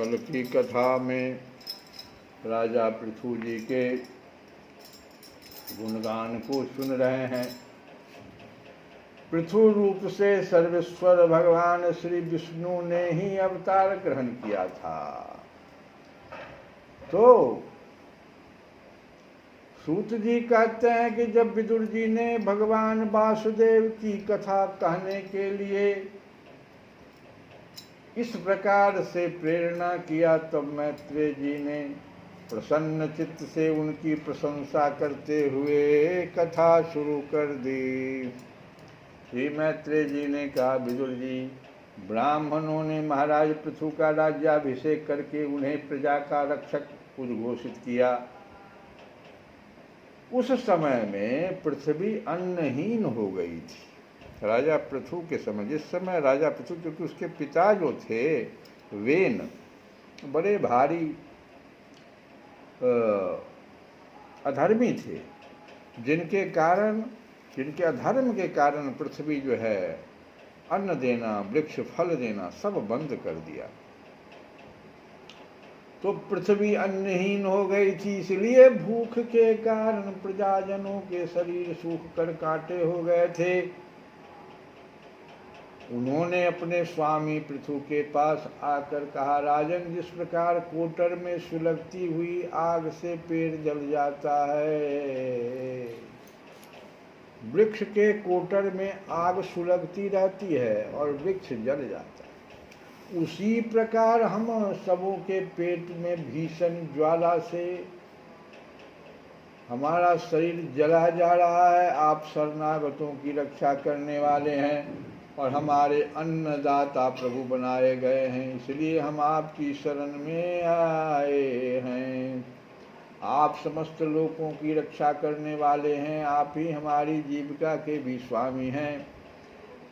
कल की कथा में राजा पृथु जी के गुणगान को सुन रहे हैं। पृथु रूप से सर्वेश्वर भगवान श्री विष्णु ने ही अवतार ग्रहण किया था। तो सूत जी कहते हैं कि जब विदुर जी ने भगवान वासुदेव की कथा कहने के लिए इस प्रकार से प्रेरणा किया, तब मैत्रेय जी ने प्रसन्न चित्त से उनकी प्रशंसा करते हुए कथा शुरू कर दी। श्री मैत्रेय जी ने कहा, विदुर जी, ब्राह्मणों ने महाराज पृथु का राज्याभिषेक करके उन्हें प्रजा का रक्षक उद्घोषित किया। उस समय में पृथ्वी अन्नहीन हो गई थी। राजा पृथु के समय, जिस समय राजा पृथु, क्योंकि उसके पिता जो थे वेन बड़े भारी अधर्मी थे, जिनके अधर्म के कारण पृथ्वी जो है अन्न देना, वृक्ष फल देना सब बंद कर दिया। तो पृथ्वी अन्नहीन हो गई थी, इसलिए भूख के कारण प्रजाजनों के शरीर सूख कर कांटे हो गए थे। उन्होंने अपने स्वामी पृथु के पास आकर कहा, राजन, जिस प्रकार कोटर में सुलगती हुई आग से पेड़ जल जाता है, वृक्ष के कोटर में आग सुलगती रहती है और वृक्ष जल जाता है, उसी प्रकार हम सबों के पेट में भीषण ज्वाला से हमारा शरीर जला जा रहा है। आप शरणागतों की रक्षा करने वाले हैं और हमारे अन्नदाता प्रभु बनाए गए हैं, इसलिए हम आपकी शरण में आए हैं। आप समस्त लोगों की रक्षा करने वाले हैं, आप ही हमारी जीविका के भी स्वामी हैं।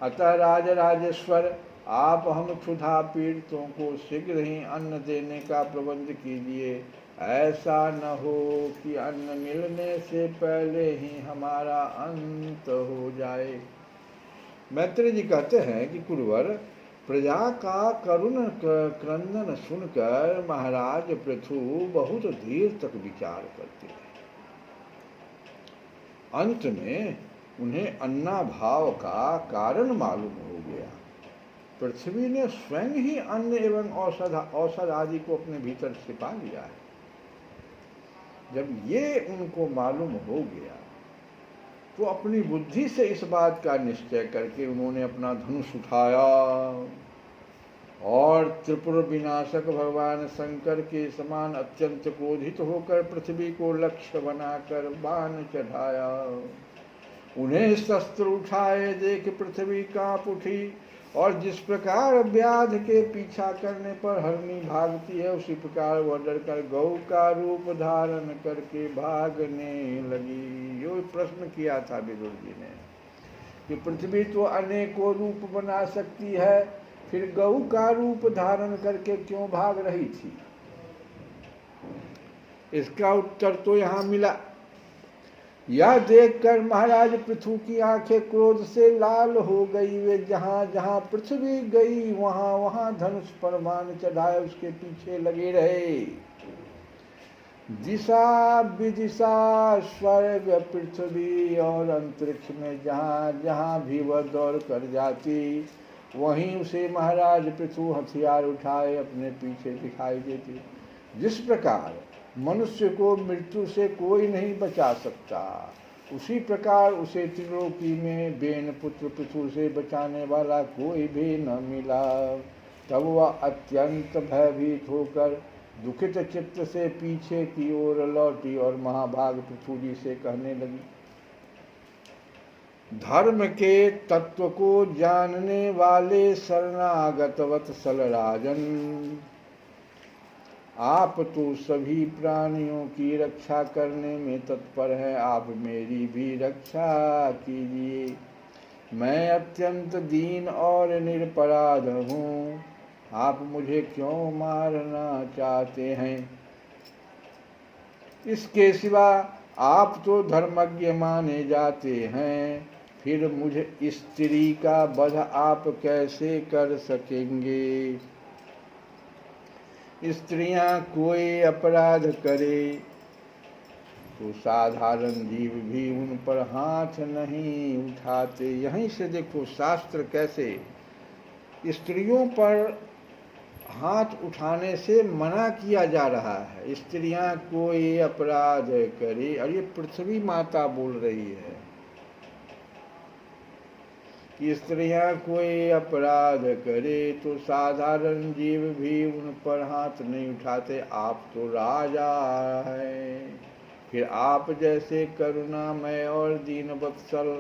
अतः राजराजेश्वर, आप हम क्षुधा पीड़ितों को शीघ्र ही अन्न देने का प्रबंध कीजिए। ऐसा न हो कि अन्न मिलने से पहले ही हमारा अंत हो जाए। मैत्रेय जी कहते हैं कि कुरुवर, प्रजा का करुण क्रंदन सुनकर महाराज पृथु बहुत देर तक विचार करते रहे। अंत में उन्हें अन्नाभाव का कारण मालूम हो गया। पृथ्वी ने स्वयं ही अन्न एवं औषध आदि को अपने भीतर छिपा लिया है। जब ये उनको मालूम हो गया तो अपनी बुद्धि से इस बात का निश्चय करके उन्होंने अपना धनुष उठाया और त्रिपुर विनाशक भगवान शंकर के समान अत्यंत क्रोधित होकर पृथ्वी को लक्ष्य बनाकर बाण चढ़ाया। उन्हें शस्त्र उठाए देख पृथ्वी कांप उठी और जिस प्रकार व्याध के पीछा करने पर हरणी भागती है, उसी प्रकार वह डरकर गौ का रूप धारण करके भागने लगी। यो प्रश्न किया था विदुर जी ने कि पृथ्वी तो अनेकों रूप बना सकती है, फिर गौ का रूप धारण करके क्यों भाग रही थी? इसका उत्तर तो यहाँ मिला। यह देखकर महाराज पृथु की आंखें क्रोध से लाल हो गई। वे जहां जहां पृथ्वी गई वहां वहां धनुष पर बाण चढ़ाए उसके पीछे लगे रहे। दिशा विदिशा स्वर्ग पृथ्वी और अंतरिक्ष में जहां जहां भी वह दौड़ कर जाती, वहीं उसे महाराज पृथु हथियार उठाए अपने पीछे दिखाई देती। जिस प्रकार मनुष्य को मृत्यु से कोई नहीं बचा सकता, उसी प्रकार उसे त्रिलोकी में बेन पुत्र पृथु से बचाने वाला कोई भी न मिला। तब वह अत्यंत भयभीत होकर दुखित चित्त से पीछे की ओर लौटी और महाभाग पृथु जी से कहने लगी, धर्म के तत्व को जानने वाले शरणागत वत्सल राजन, आप तो सभी प्राणियों की रक्षा करने में तत्पर हैं, आप मेरी भी रक्षा कीजिए। मैं अत्यंत दीन और निरपराध हूँ, आप मुझे क्यों मारना चाहते हैं? इसके सिवा आप तो धर्मज्ञ माने जाते हैं, फिर मुझे स्त्री का वध आप कैसे कर सकेंगे? स्त्रियां कोई अपराध करे तो साधारण जीव भी उन पर हाथ नहीं उठाते। यहीं से देखो शास्त्र कैसे स्त्रियों पर हाथ उठाने से मना किया जा रहा है। स्त्रियां कोई अपराध करे, और ये पृथ्वी माता बोल रही है कि स्त्रियां कोई अपराध करे तो साधारण जीव भी उन पर हाथ नहीं उठाते। आप तो राजा हैं, फिर आप जैसे करुणामय और दीन वत्सल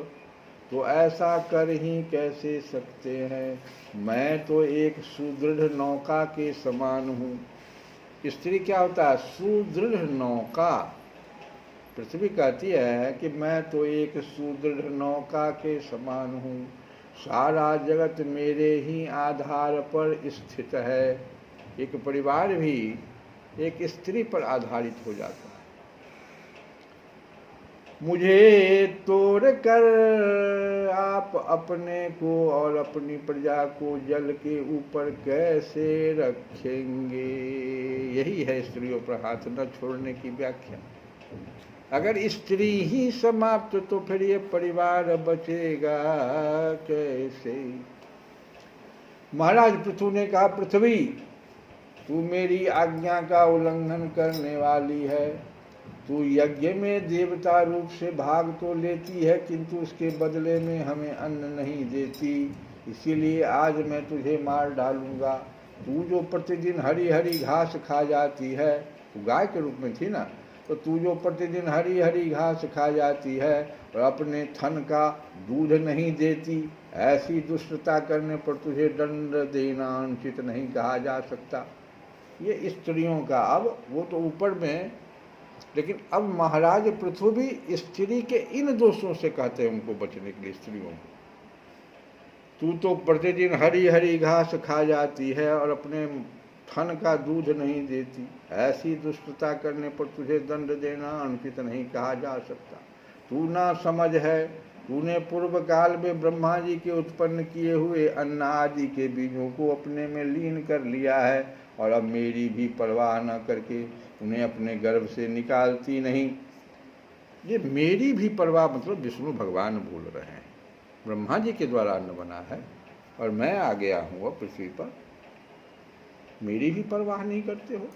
तो ऐसा कर ही कैसे सकते हैं। मैं तो एक सुदृढ़ नौका के समान हूँ। स्त्री क्या होता है? सुदृढ़ नौका। पृथ्वी कहती है कि मैं तो एक सुदृढ़ नौका के समान हूँ, सारा जगत मेरे ही आधार पर स्थित है। एक परिवार भी एक स्त्री पर आधारित हो जाता है। मुझे तोड़ कर आप अपने को और अपनी प्रजा को जल के ऊपर कैसे रखेंगे? यही है स्त्रियों पर हाथ न छोड़ने की व्याख्या। अगर स्त्री ही समाप्त तो फिर ये परिवार बचेगा कैसे? महाराज पृथु ने कहा, पृथ्वी तू मेरी आज्ञा का उल्लंघन करने वाली है। तू यज्ञ में देवता रूप से भाग तो लेती है, किंतु उसके बदले में हमें अन्न नहीं देती। इसीलिए आज मैं तुझे मार डालूंगा। तू जो प्रतिदिन हरी हरी घास खा जाती है, तू गाय के रूप में थी ना, तो तू जो प्रतिदिन हरी हरी घास खा जाती है और अपने थन का दूध नहीं देती, ऐसी दुष्टता करने पर तुझे दंड देना अनुचित नहीं कहा जा सकता। ये स्त्रियों का, अब वो तो ऊपर में, लेकिन अब महाराज पृथु भी स्त्री के इन दोषों से कहते हैं उनको बचने के लिए स्त्रियों को। तू तो प्रतिदिन हरी हरी घास खा जाती है और अपने थन का दूध नहीं देती, ऐसी दुष्टता करने पर तुझे दंड देना अनुचित नहीं कहा जा सकता। तू ना समझ है, तूने पूर्व काल में ब्रह्मा जी के उत्पन्न किए हुए अन्न आदि के बीजों को अपने में लीन कर लिया है, और अब मेरी भी परवाह न करके उन्हें अपने गर्भ से निकालती नहीं। ये मेरी भी परवाह मतलब विष्णु भगवान बोल रहे हैं। ब्रह्मा जी के द्वारा अन्न बना है और मैं आ गया हूँ अब पृथ्वी पर, मेरी भी परवाह नहीं करते हो।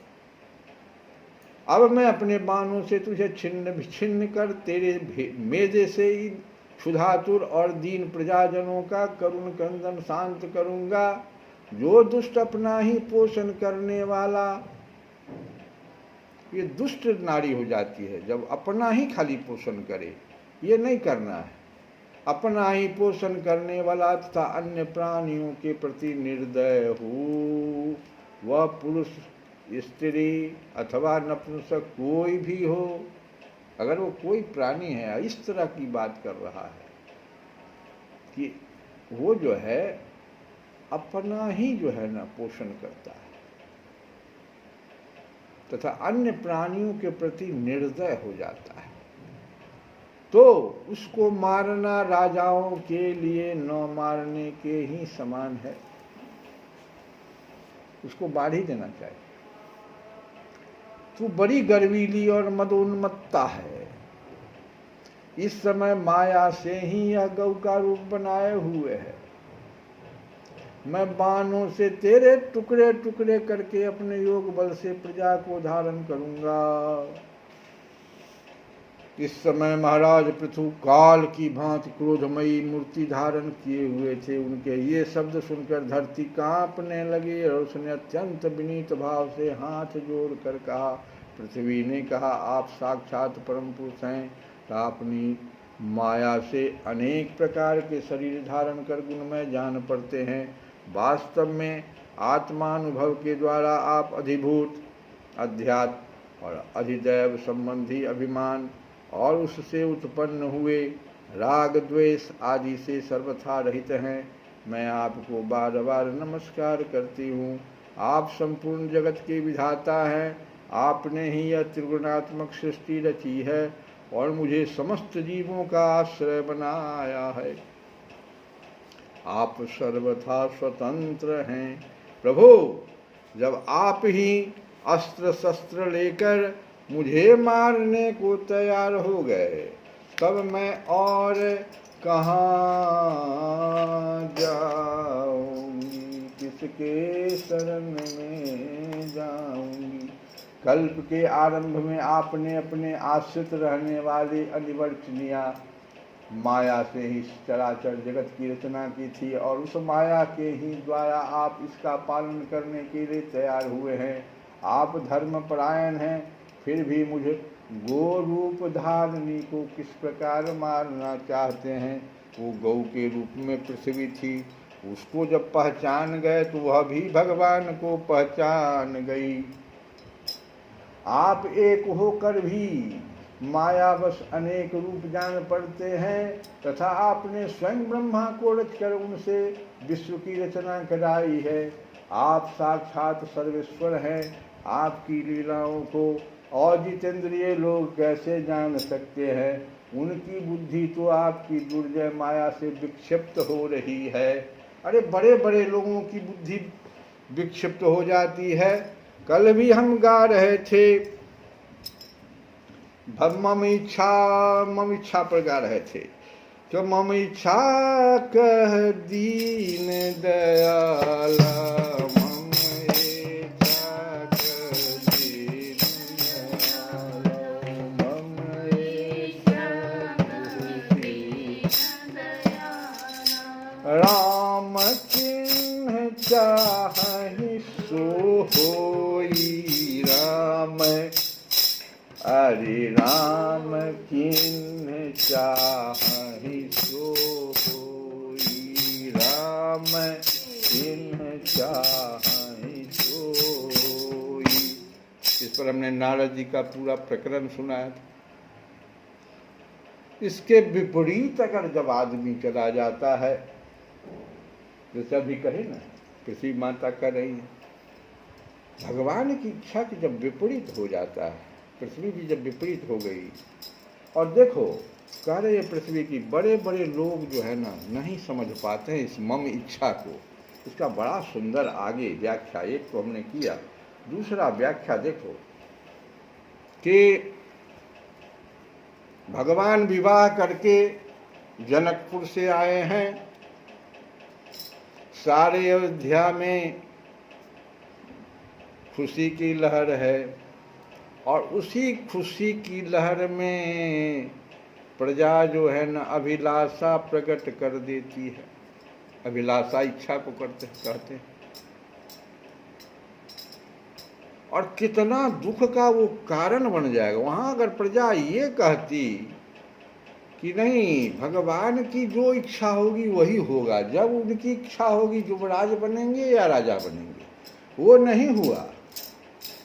अब मैं अपने बाणों से तुझे छिन्न विछिन्न कर तेरे मेजे से ही क्षुधातुर और दीन प्रजाजनों का करुण क्रंदन शांत करूंगा। जो दुष्ट अपना ही पोषण करने वाला, ये दुष्ट नारी हो जाती है जब अपना ही खाली पोषण करे। ये नहीं करना है। अपना ही पोषण करने वाला तथा अन्य प्राणियों के प्रति निर्दय हो, वह पुरुष स्त्री अथवा नपुंसक कोई भी हो, अगर वो कोई प्राणी है, इस तरह की बात कर रहा है कि वो जो है अपना ही जो है ना पोषण करता है तथा अन्य प्राणियों के प्रति निर्दय हो जाता है, तो उसको मारना राजाओं के लिए न मारने के ही समान है। उसको बाढ़ ही देना चाहिए। तू बड़ी गर्वीली और मदोन्मत्ता है। इस समय माया से ही यह गौ का रूप बनाए हुए है। मैं बाणों से तेरे टुकड़े टुकड़े करके अपने योग बल से प्रजा को धारण करूंगा। इस समय महाराज पृथु काल की भांति क्रोधमयी मूर्ति धारण किए हुए थे। उनके ये शब्द सुनकर धरती कांपने लगी और उसने अत्यंत विनीत भाव से हाथ जोड़कर कहा। पृथ्वी ने कहा, आप साक्षात परम पुरुष हैं तथा अपनी माया से अनेक प्रकार के शरीर धारण कर गुणमय जान पड़ते हैं। वास्तव में आत्मानुभव के द्वारा आप अधिभूत, अध्यात्म और अधिदैव संबंधी अभिमान और उससे उत्पन्न हुए राग द्वेष आदि से सर्वथा रहित हैं। मैं आपको बार बार नमस्कार करती हूँ। आप संपूर्ण जगत के विधाता हैं। आपने ही यह त्रिगुणात्मक सृष्टि रची है और मुझे समस्त जीवों का आश्रय बनाया है। आप सर्वथा स्वतंत्र हैं। प्रभु, जब आप ही अस्त्र शस्त्र लेकर मुझे मारने को तैयार हो गए, तब मैं और कहाँ जाऊंगी, किसके शरण में जाऊंगी। कल्प के आरंभ में आपने अपने आश्रित रहने वाले अनिवर्चनीय माया से ही चराचर जगत की रचना की थी, और उस माया के ही द्वारा आप इसका पालन करने के लिए तैयार हुए हैं। आप धर्मपरायण हैं, फिर भी मुझे गो रूप धारणी को किस प्रकार मारना चाहते हैं। वो गौ के रूप में पृथ्वी थी, उसको जब पहचान गए तो वह भी भगवान को पहचान गई। आप एक होकर भी मायावश अनेक रूप जान पड़ते हैं, तथा आपने स्वयं ब्रह्मा को रचकर उनसे विश्व की रचना कराई है। आप साक्षात सर्वेश्वर हैं। आपकी लीलाओं को और जितेंद्रिय लोग कैसे जान सकते हैं। उनकी बुद्धि तो आपकी दुर्जय माया से विक्षिप्त हो रही है। अरे बड़े बड़े लोगों की बुद्धि विक्षिप्त हो जाती है। कल भी हम गा रहे थे, मम इच्छा पर गा रहे थे, तो मम इच्छा कह दीन दयाला, मम इच्छा कह दीन दयाला, मम इच्छा कह दीन दयाला। राम चिन्ह चाहि सो होई, राम अरे राम किन्ह चाहि सो होई, राम किन्ह चाहि सो होई। इस पर हमने नारद जी का पूरा प्रकरण सुना है। इसके विपरीत अगर जब आदमी चला जाता है, जैसे अभी कहे ना, पृथ्वी माता कर रही है, भगवान की इच्छा की जब विपरीत हो जाता है, पृथ्वी भी जब विपरीत हो गई, और देखो कह रहे पृथ्वी की बड़े बड़े लोग जो है ना नहीं समझ पाते हैं इस मम इच्छा को। इसका बड़ा सुंदर आगे व्याख्या, एक तो हमने किया, दूसरा व्याख्या देखो कि भगवान विवाह करके जनकपुर से आए हैं, सारे अयोध्या में खुशी की लहर है, और उसी खुशी की लहर में प्रजा जो है ना अभिलाषा प्रकट कर देती है। अभिलाषा इच्छा को कहते हैं। और कितना दुख का वो कारण बन जाएगा। वहाँ अगर प्रजा ये कहती कि नहीं, भगवान की जो इच्छा होगी वही होगा, जब उनकी इच्छा होगी युवराज बनेंगे या राजा बनेंगे, वो नहीं हुआ।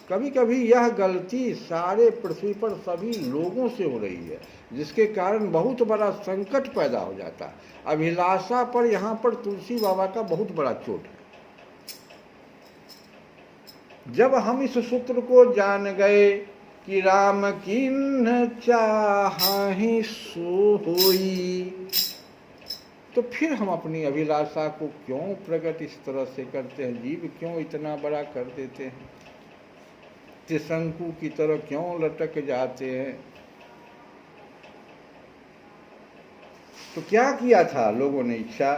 कभी कभी यह गलती सारे पृथ्वी पर सभी लोगों से हो रही है, जिसके कारण बहुत बड़ा संकट पैदा हो जाता है। अभिलाषा पर यहाँ पर तुलसी बाबा का बहुत बड़ा चोट है। जब हम इस सूत्र को जान गए कि राम किन्ह चाहि सो होई, तो फिर हम अपनी अभिलाषा को क्यों प्रकट इस तरह से करते हैं, जीव क्यों इतना बड़ा कर देते हैं, त्रिशंकु की तरह क्यों लटक जाते हैं। तो क्या किया था लोगों ने इच्छा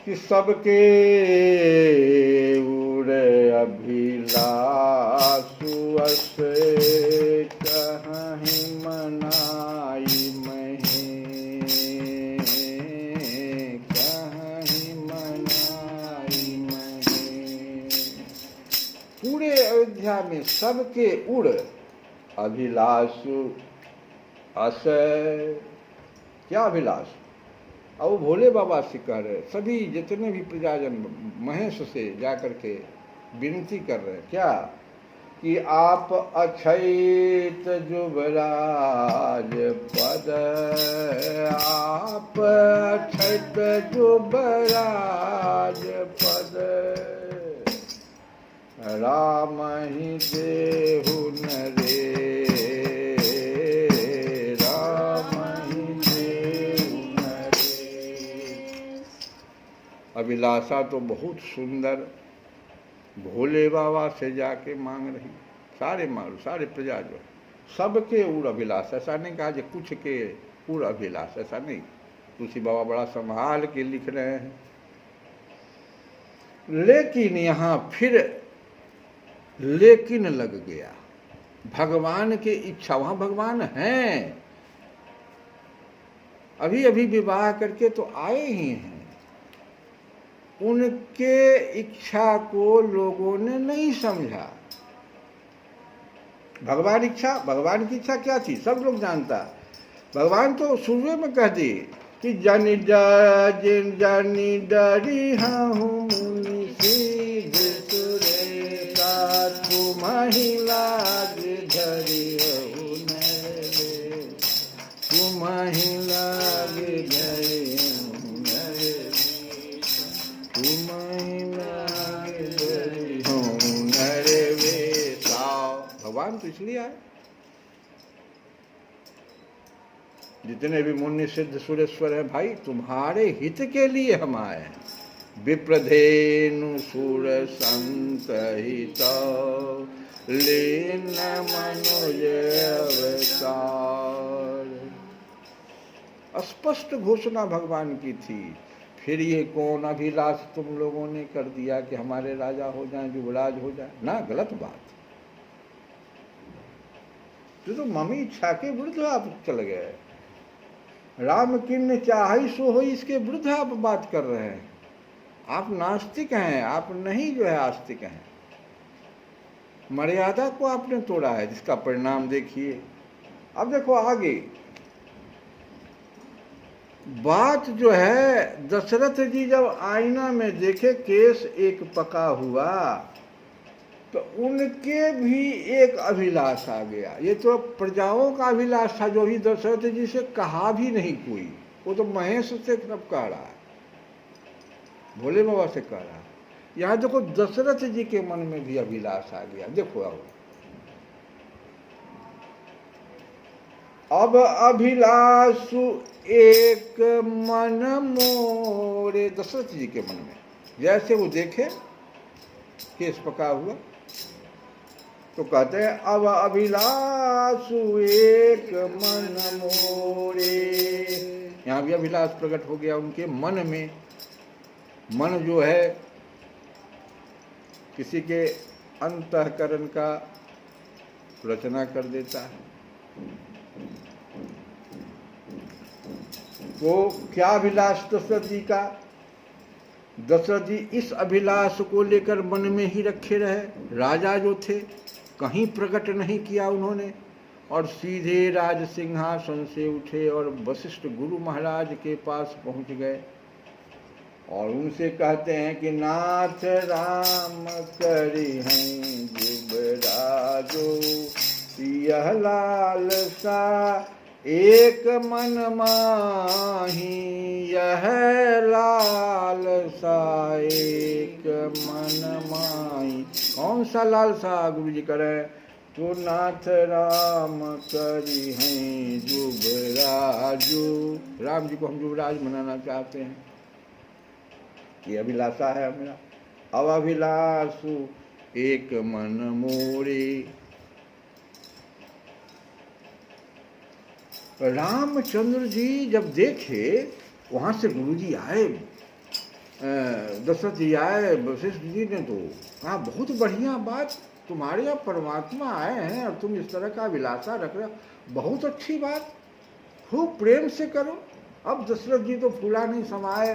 कि सबके उड़े अभिलाषु असे कहीं मनाई महे, कहीं मनाई महे। पूरे अयोध्या में सबके उड़ अभिलाषु असे, क्या अभिलाष। अब वो भोले बाबा से कह रहे, सभी जितने भी प्रजाजन महेश से जाकर के विनती कर रहे हैं क्या कि आप अक्षैत जुबराज पद, आप अक्षैत जुबराज पद, राम ही देहु न रे, अभिलाषा तो बहुत सुंदर भोले बाबा से जाके मांग रही, सारे मांग, सारे प्रजा जो है सबके उड़ अभिलाष, ऐसा नहीं कहा कि कुछ के उड़ अभिलाष, ऐसा नहीं। तुलसी बाबा बड़ा संभाल के लिख रहे हैं। लेकिन यहाँ फिर लेकिन लग गया, भगवान की इच्छा, वहां भगवान हैं, अभी अभी विवाह करके तो आए ही हैं, उनके इच्छा को लोगों ने नहीं समझा। भगवान की इच्छा क्या थी सब लोग जानता। भगवान तो शुरू में कह दी कि जानी जानी डरी हूँ मुनि सिद्ध सुरेता, तुम महिला धरी हूँ नरे, तुम महिला धरी हूँ नरे, तुम महिला धरी हूँ नरे वे साओ। भगवान तो इसलिए आए, जितने भी मुनि सिद्ध सुरेश्वर हैं भाई, तुम्हारे हित के लिए हम आए हैं। विप्रधेनु सुर संत हित लीन मनोज अवतार। स्पष्ट घोषणा भगवान की थी। फिर ये कौन अभिलाष तुम लोगों ने कर दिया कि हमारे राजा हो जाएं, युवराज हो जाएं, ना, गलत बात। तो मम्मी इच्छा के विरुद्ध आप चल गए। राम किन्न चाहे सो हो, इसके विरुद्ध आप बात कर रहे हैं। आप नास्तिक हैं, आप नहीं जो है आस्तिक हैं। मर्यादा को आपने तोड़ा है, जिसका परिणाम देखिए। अब देखो आगे बात जो है, दशरथ जी जब आईना में देखे केस एक पका हुआ, तो उनके भी एक अभिलाष आ गया। ये तो प्रजाओं का अभिलाष था, जो भी दशरथ जी से कहा भी नहीं कोई, वो तो महेश से सब कह रहा है, भोले बाबा से कह रहा है। यहाँ देखो दशरथ जी के मन में भी अभिलाष आ गया। देखो अब अभिलाष एक मन मोरे, दशरथ जी के मन में जैसे वो देखे केस पका हुआ, तो कहते हैं अब अभिलाष एक मन मोरे। यहाँ भी अभिलाष प्रकट हो गया उनके मन में। मन जो है किसी के अंतःकरण का रचना कर देता है। तो क्या अभिलाष दशरथ जी का? दशरथ जी इस अभिलाष को लेकर मन में ही रखे रहे। राजा जो थे कहीं प्रकट नहीं किया उन्होंने, और सीधे राज सिंहासन से उठे और वशिष्ठ गुरु महाराज के पास पहुंच गए और उनसे कहते हैं कि नाथ राम करी हैं युवराजो, यह लालसा एक मन माही, यह लालसा एक मन माही। कौन सा लालसा गुरु जी करें? तो नाथ राम करी हैं युवराजो, राम जी को हम युवराज बनाना चाहते हैं, ये अभिलाषा है मेरा। अब अभिलाषु एक मन मोरे। रामचंद्र जी जब देखे, वहां से गुरु जी आए, दशरथ जी आए, वशिष्ठ जी ने तो कहा बहुत बढ़िया बात, तुम्हारे यहाँ परमात्मा आए हैं और तुम इस तरह का अभिलाषा रख रहे हो, बहुत अच्छी बात, खूब प्रेम से करो। अब दशरथ जी तो फूला नहीं समाये,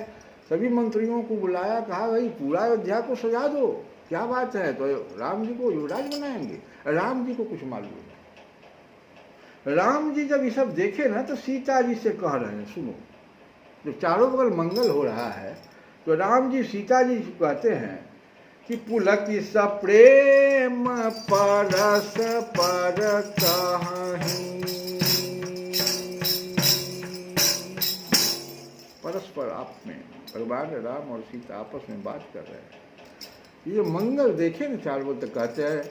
सभी मंत्रियों को बुलाया, कहा भाई पूरा अयोध्या को सजा दो, क्या बात है, तो राम जी को युवराज बनाएंगे। राम जी को कुछ मालूम नहीं। राम जी जब ये सब देखे ना, तो सीता जी से कह रहे हैं, सुनो, जब चारों बगल मंगल हो रहा है, तो राम जी सीता जी कहते हैं कि पुलकी सब प्रेम परस पर कहीं, परस्पर आप में भगवान राम और सीता आपस में बात कर रहे हैं। ये मंगल देखे ना चारों बगल, कहते हैं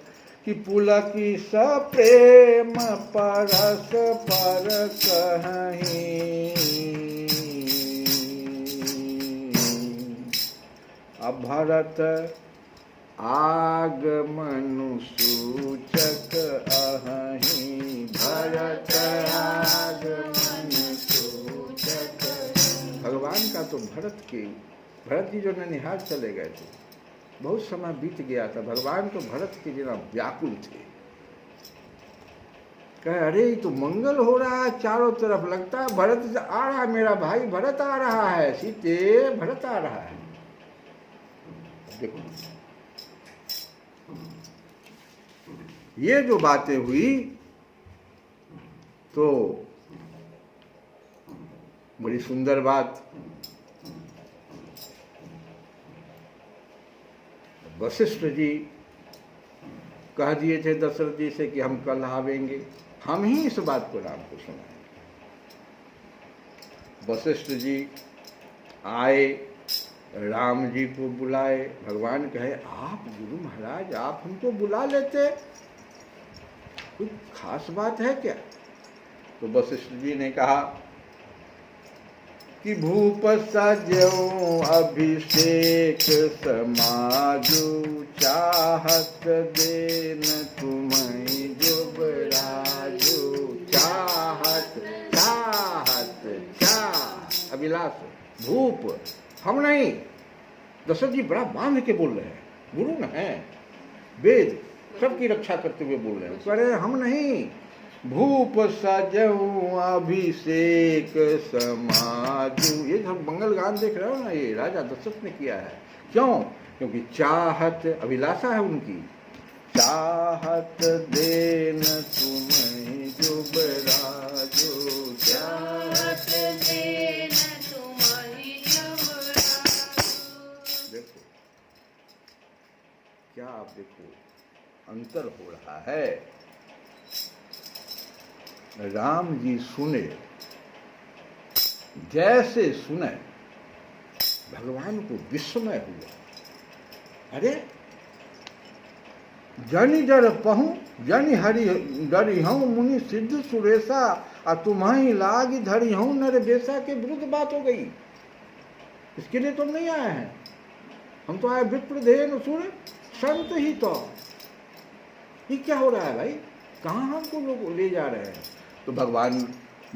कि पुलकी सब प्रेम परस पर कहीं। अब भरत आगमनु सूचक अहि भरत आगमनु सूचक। भगवान का तो भरत जी जो ननिहाल चले गए थे, बहुत समय बीत गया था, भगवान तो भरत के बिना व्याकुल थे। कहे अरे तो मंगल हो रहा है चारों तरफ, लगता है भरत आ रहा है, मेरा भाई भरत आ रहा है, सीते भरत आ रहा है। देखो ये जो बातें हुई तो बड़ी सुंदर बात। वशिष्ठ जी कह दिए थे दशरथ जी से कि हम कल आवेंगे, हम ही इस बात को राम को सुनाएंगे। वशिष्ठ जी आए, राम जी को बुलाए। भगवान कहे आप गुरु महाराज आप हमको बुला लेते, कोई खास बात है क्या? तो वशिष्ठ जी ने कहा कि भूप सजो अभिषेक समाजु, चाहत देन तुम्हें जुबराजु। चाहत अभिलाष, भूप हम नहीं। दशरथ जी बड़ा बांध के बोल रहे हैं, गुरु न है, वेद सबकी रक्षा करते हुए बोल रहे हैं, कह रहे हम नहीं। भूप सजऊ अभिषेक समाजू, ये सब मंगल गान देख रहे हो ना, ये राजा दशरथ ने किया है। क्यों? क्योंकि चाहत अभिलाषा है उनकी, चाहत देन तुम्हें जुबराजो, चाहत देन तुम्हें जुबराजो। देखो क्या, आप देखो अंतर हो रहा है। राम जी सुने, जैसे सुने भगवान को विस्मय हुआ। अरे जनि डर पहूं जनि हरि डरी हूं, मुनि सिद्ध सुरेशा, आ तुम्हारी लाग धरी हूं नर बेसा। के विरुद्ध बात हो गई, इसके लिए तुम नहीं आए हैं, हम तो आए विप्रधेन सुर संत ही। तो ये क्या हो रहा है भाई, कहाँ हमको लोग ले जा रहे हैं? तो भगवान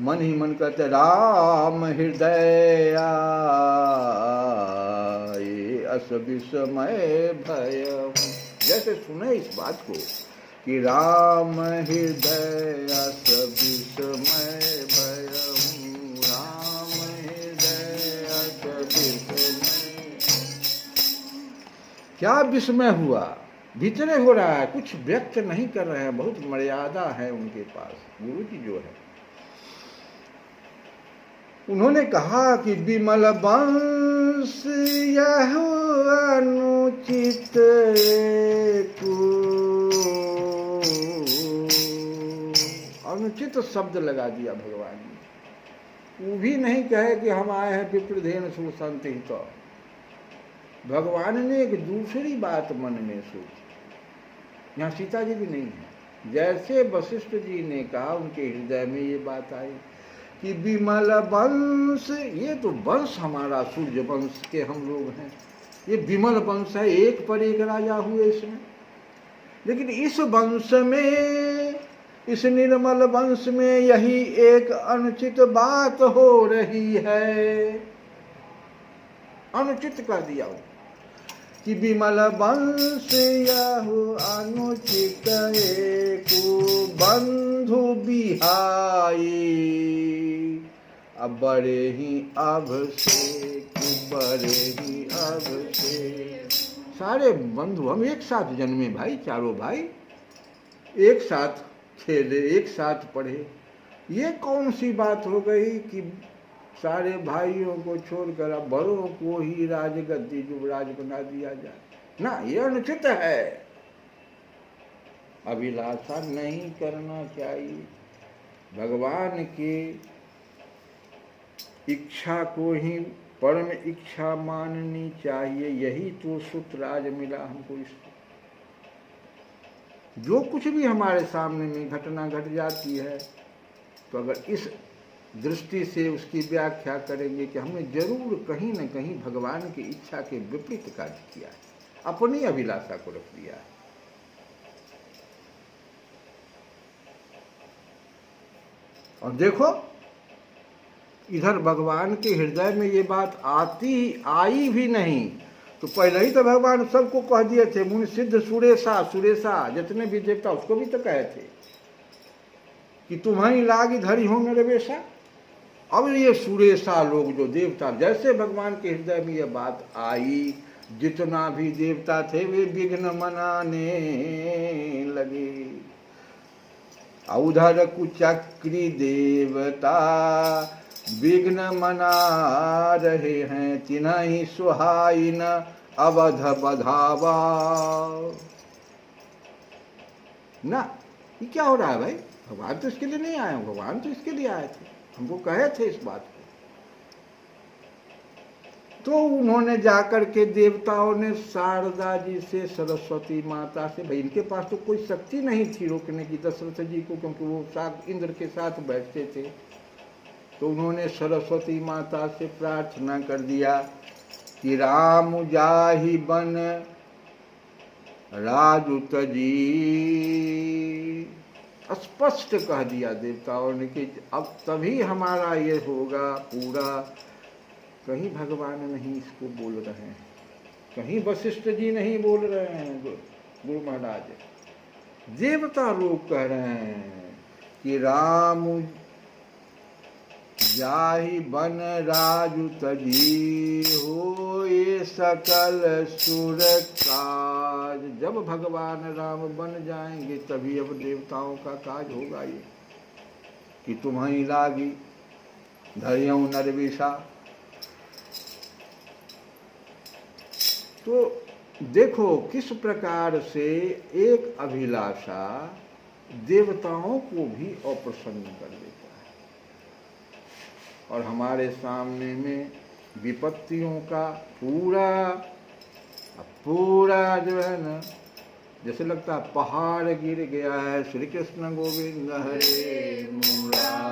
मन ही मन कहते राम हृदय अस विस्मय भय। जैसे सुने इस बात को कि राम हृदय अस विस्मय भय, राम हृदय अस विस्मय। क्या विस्मय हुआ? भीतरे हो रहा है, कुछ व्यक्त नहीं कर रहे हैं, बहुत मर्यादा है उनके पास, गुरु जी जो है। उन्होंने कहा कि विमल वंश यह अनुचित अनुचित शब्द लगा दिया भगवान ने। वो भी नहीं कहे कि हम आए हैं विप्रधेन सुसंत ही। तो भगवान ने एक दूसरी बात मन में सोची, यहाँ सीता जी भी नहीं है। जैसे वशिष्ठ जी ने कहा, उनके हृदय में ये बात आई कि विमल वंश, ये तो वंश हमारा सूर्य वंश के हम लोग हैं, ये विमल वंश है, एक पर एक राजा हुए इसमें। लेकिन इस वंश में, इस निर्मल वंश में यही एक अनुचित बात हो रही है। अनुचित कर दिया हो कि विमल वंश यहु अनुचित एको बंधु बिहाई, अब बड़े ही अभिषेक बड़े ही अभिषेक। सारे बंधु हम एक साथ जन्मे भाई, चारों भाई एक साथ खेले, एक साथ पढ़े। ये कौन सी बात हो गई कि सारे भाइयों को छोड़कर अब बड़ों को ही राजगद्दी युवराज बना दिया जाए? ना, ये अनुचित है, अभिलाषा नहीं करना चाहिए। भगवान की इच्छा को ही परम इच्छा माननी चाहिए। यही तो सूत्रराज मिला हमको। इसको जो कुछ भी हमारे सामने में घटना घट जाती है, तो अगर इस दृष्टि से उसकी व्याख्या करेंगे कि हमने जरूर कहीं न कहीं भगवान की इच्छा के विपरीत कार्य किया है, अपनी अभिलाषा को रख दिया है। और देखो इधर भगवान के हृदय में ये बात आई भी नहीं, तो पहले ही तो भगवान सबको कह दिए थे, मुनि सिद्ध सुरेशा सुरेशा, जितने भी देवता उसको भी तो कहे थे कि तुम्हारी लागी धरी हो मेरे बेशा। अब ये सुरेशा लोग जो देवता, जैसे भगवान के हृदय में ये बात आई, जितना भी देवता थे वे विघ्न मनाने लगे। उधर कुचक्री देवता विघ्न मना रहे हैं, तिन्हि सुहाई न अवध बधावा। ना ये क्या हो रहा है भाई, भगवान तो इसके लिए नहीं आए, भगवान तो इसके लिए आए थे, हमको कहे थे इस बात को। तो उन्होंने जाकर के देवताओं ने शारदा जी से, सरस्वती माता से, भाई इनके पास तो कोई शक्ति नहीं थी रोकने की दशरथ जी को, क्योंकि वो साथ इंद्र के साथ बैठते थे। तो उन्होंने सरस्वती माता से प्रार्थना कर दिया कि राम जाहि बन राजुत जी। स्पष्ट कह दिया देवताओं ने कि अब तभी हमारा ये होगा पूरा। कहीं भगवान नहीं इसको बोल रहे हैं, कहीं वशिष्ठ जी नहीं बोल रहे हैं, गुरु महाराज, देवता लोग कह रहे हैं कि राम जाहि बन राजुत जी, हो ये सकल सुर काज। जब भगवान राम बन जाएंगे तभी अब देवताओं का काज होगा ये कि तुम्हारी लागी धरियों नरविषा। तो देखो किस प्रकार से एक अभिलाषा देवताओं को भी अप्रसन्न कर देता है, और हमारे सामने में विपत्तियों का पूरा जो है ना, जैसे लगता है पहाड़ गिर गया है। श्री कृष्ण गोविंद हरे मुरारी।